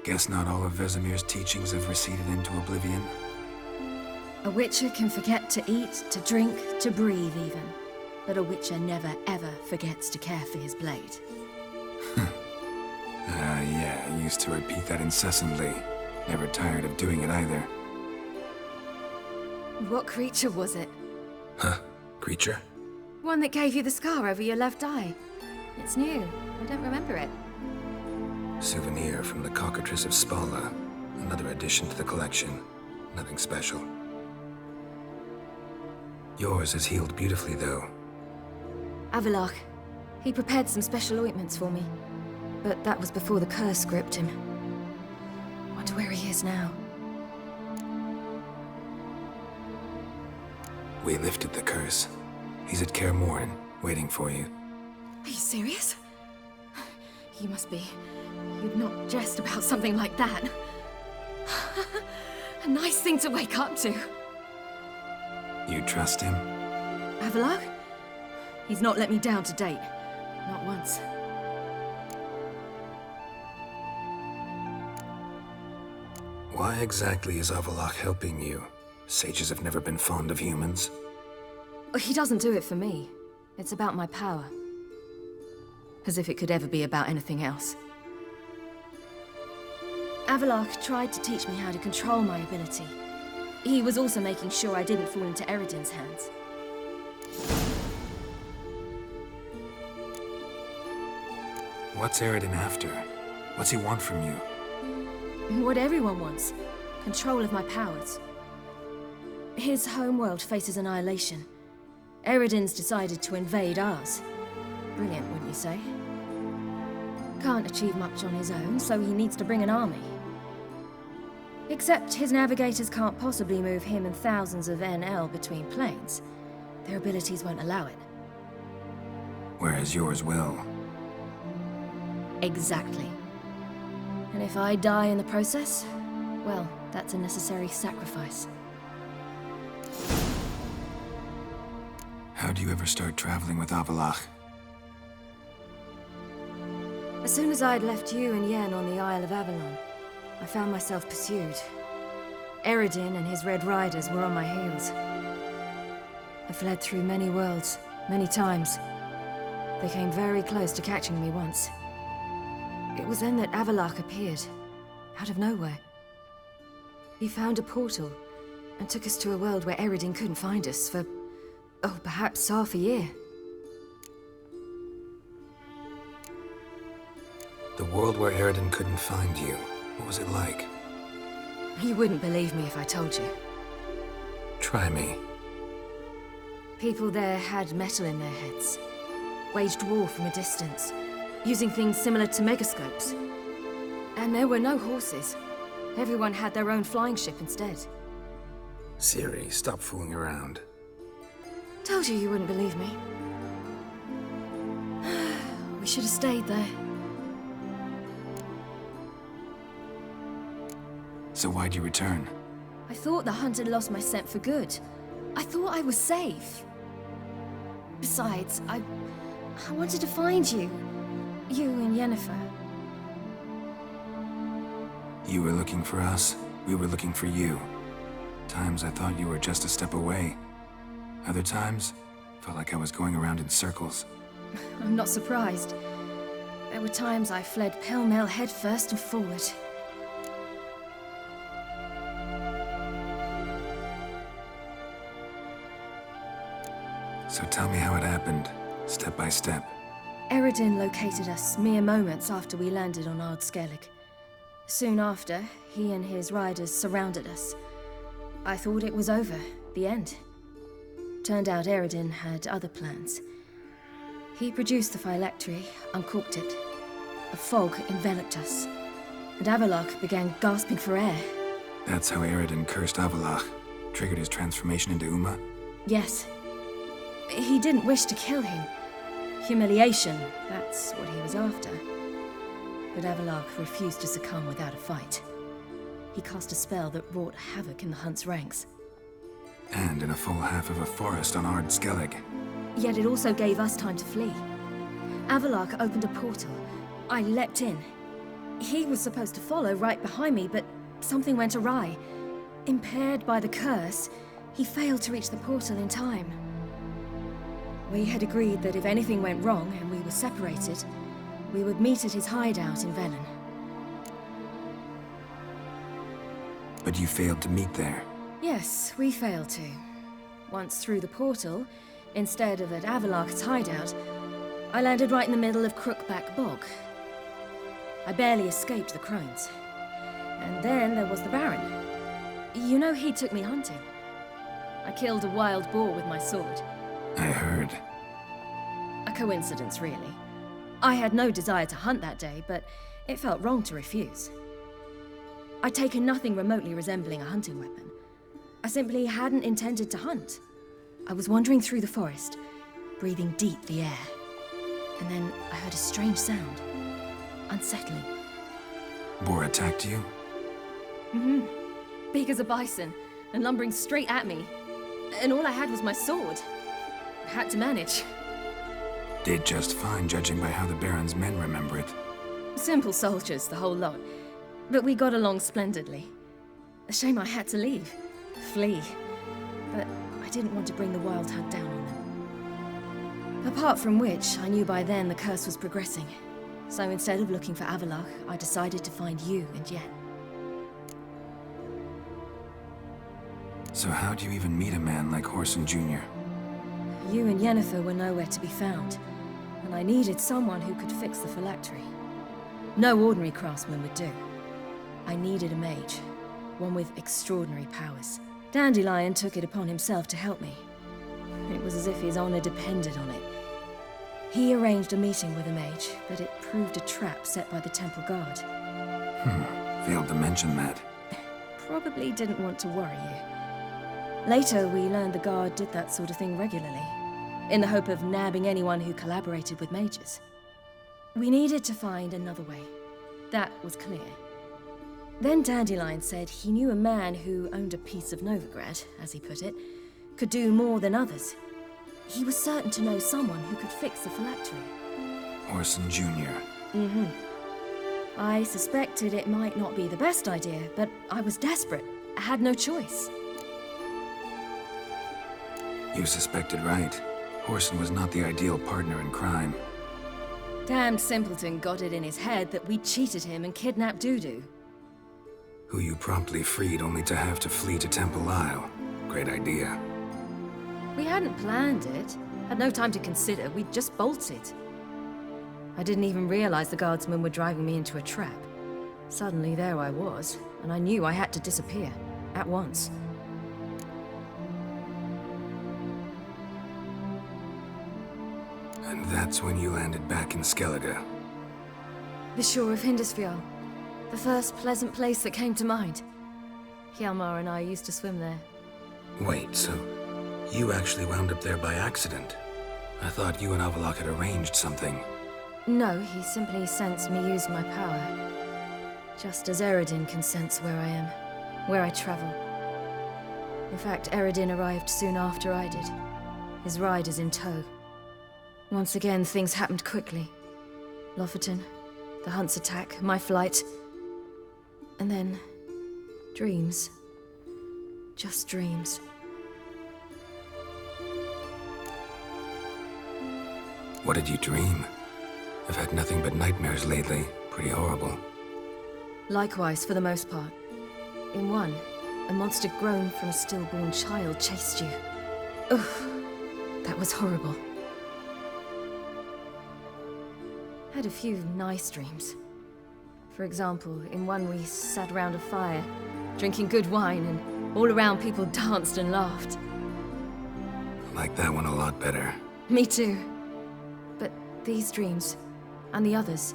Guess not all of Vesemir's teachings have receded into oblivion. A Witcher can forget to eat, to drink, to breathe even. But a Witcher never ever forgets to care for his blade. Yeah, I used to repeat that incessantly. Never tired of doing it either. What creature was it? Huh? Creature? One that gave you the scar over your left eye. It's new. I don't remember it. Souvenir from the cockatrice of Spala. Another addition to the collection. Nothing special. Yours has healed beautifully, though. Avalach. He prepared some special ointments for me. But that was before the curse gripped him. Wonder where he is now. We lifted the curse. He's at Kaer Morhen, waiting for you. Are you serious? You must be. You'd not jest about something like that. A nice thing to wake up to. You trust him? Avalach? He's not let me down to date. Not once. Why exactly is Avalach helping you? Sages have never been fond of humans. He doesn't do it for me. It's about my power. As if it could ever be about anything else. Avalach tried to teach me how to control my ability. He was also making sure I didn't fall into Eredin's hands. What's Eredin after? What's he want from you? What everyone wants. Control of my powers. His homeworld faces annihilation. Eredin's decided to invade ours. Brilliant, wouldn't you say? Can't achieve much on his own, so he needs to bring an army. Except his navigators can't possibly move him and thousands of NL between planes. Their abilities won't allow it. Whereas yours will. Exactly. And if I die in the process, well, that's a necessary sacrifice. How do you ever start traveling with Avalach? As soon as I'd left you and Yen on the Isle of Avalon, I found myself pursued. Eredin and his Red Riders were on my heels. I fled through many worlds, many times. They came very close to catching me once. It was then that Avalach appeared, out of nowhere. He found a portal, and took us to a world where Eredin couldn't find us for, oh, perhaps half a year. The world where Eredin couldn't find you. What was it like? You wouldn't believe me if I told you. Try me. People there had metal in their heads. Waged war from a distance, using things similar to megascopes. And there were no horses. Everyone had their own flying ship instead. Ciri, stop fooling around. Told you wouldn't believe me. We should have stayed there. So why'd you return? I thought the hunt had lost my scent for good. I thought I was safe. Besides, I wanted to find you. You and Yennefer. You were looking for us, we were looking for you. Times I thought you were just a step away. Other times, felt like I was going around in circles. I'm not surprised. There were times I fled pell-mell headfirst and forward. So tell me how it happened, step by step. Eredin located us mere moments after we landed on Ard Skellig. Soon after, he and his riders surrounded us. I thought it was over, the end. Turned out Eredin had other plans. He produced the phylactery, uncorked it. A fog enveloped us, and Avalach began gasping for air. That's how Eredin cursed Avalach, triggered his transformation into Uma? Yes. He didn't wish to kill him. Humiliation, that's what he was after. But Avalach refused to succumb without a fight. He cast a spell that wrought havoc in the Hunt's ranks. And in a full half of a forest on Ard Skellig. Yet it also gave us time to flee. Avalach opened a portal. I leapt in. He was supposed to follow right behind me, but something went awry. Impaired by the curse, he failed to reach the portal in time. We had agreed that if anything went wrong and we were separated, we would meet at his hideout in Velen. But you failed to meet there. Yes, we failed to. Once through the portal, instead of at Avalok's hideout, I landed right in the middle of Crookback Bog. I barely escaped the crones. And then there was the Baron. You know, he took me hunting. I killed a wild boar with my sword. I heard. A coincidence, really. I had no desire to hunt that day, but it felt wrong to refuse. I'd taken nothing remotely resembling a hunting weapon. I simply hadn't intended to hunt. I was wandering through the forest, breathing deep the air. And then I heard a strange sound. Unsettling. Boar attacked you? Mm-hmm. Big as a bison, and lumbering straight at me. And all I had was my sword. I had to manage. Did just fine, judging by how the Baron's men remember it. Simple soldiers, the whole lot. But we got along splendidly. A shame I had to leave. Flee. But I didn't want to bring the Wild Hunt down on them. Apart from which, I knew by then the curse was progressing. So instead of looking for Avalok, I decided to find you and Yen. So how'd you even meet a man like Horson Jr.? You and Yennefer were nowhere to be found, and I needed someone who could fix the phylactery. No ordinary craftsman would do. I needed a mage, one with extraordinary powers. Dandelion took it upon himself to help me. It was as if his honor depended on it. He arranged a meeting with a mage, but it proved a trap set by the temple guard. Failed to mention that. Probably didn't want to worry you. Later, we learned the guard did that sort of thing regularly, in the hope of nabbing anyone who collaborated with mages. We needed to find another way. That was clear. Then Dandelion said he knew a man who owned a piece of Novigrad, as he put it, could do more than others. He was certain to know someone who could fix the phylactery. Horson Jr. Mm-hmm. I suspected it might not be the best idea, but I was desperate. I had no choice. You suspected right. Horson was not the ideal partner in crime. Damned simpleton got it in his head that we cheated him and kidnapped Dudu. Who you promptly freed only to have to flee to Temple Isle. Great idea. We hadn't planned it. Had no time to consider. We just bolted. I didn't even realize the guardsmen were driving me into a trap. Suddenly there I was, and I knew I had to disappear. At once. And that's when you landed back in Skellige. The shore of Hindisfjall. The first pleasant place that came to mind. Hjalmar and I used to swim there. Wait, so you actually wound up there by accident? I thought you and Avalok had arranged something. No, he simply sensed me use my power. Just as Eredin can sense where I am, where I travel. In fact, Eredin arrived soon after I did. His riders in tow. Once again, things happened quickly. Lofoten, the hunt's attack, my flight. And then, dreams. Just dreams. What did you dream? I've had nothing but nightmares lately. Pretty horrible. Likewise, for the most part. In one, a monster grown from a stillborn child chased you. Ugh, that was horrible. Had a few nice dreams. For example, in one we sat around a fire, drinking good wine, and all around people danced and laughed. Like that one a lot better. Me too. But these dreams, and the others,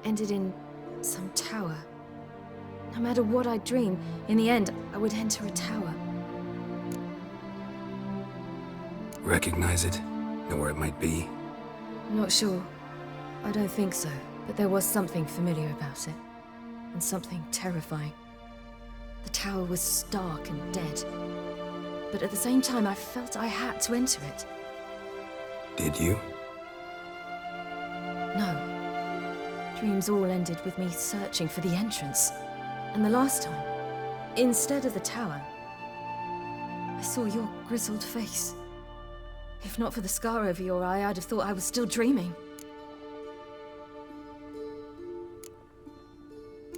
ended in some tower. No matter what I dream, in the end, I would enter a tower. Recognize it? Know where it might be? Not sure. I don't think so, but there was something familiar about it. And something terrifying. The tower was stark and dead. But at the same time, I felt I had to enter it. Did you? No. dreams all ended with me searching for the entrance. And the last time, instead of the tower, I saw your grizzled face. If not for the scar over your eye, I'd have thought I was still dreaming.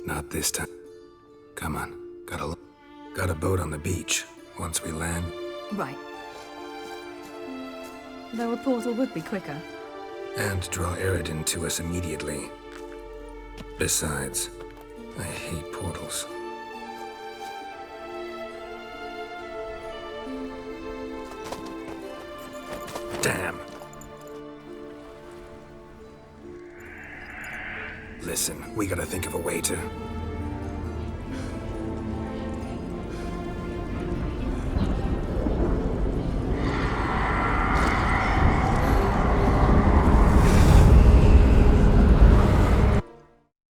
Not this time. Come on. Got a boat on the beach. Once we land... Right. Though a portal would be quicker. And draw Eredin to us immediately. Besides, I hate portals. Damn. Listen, we gotta think of a way to...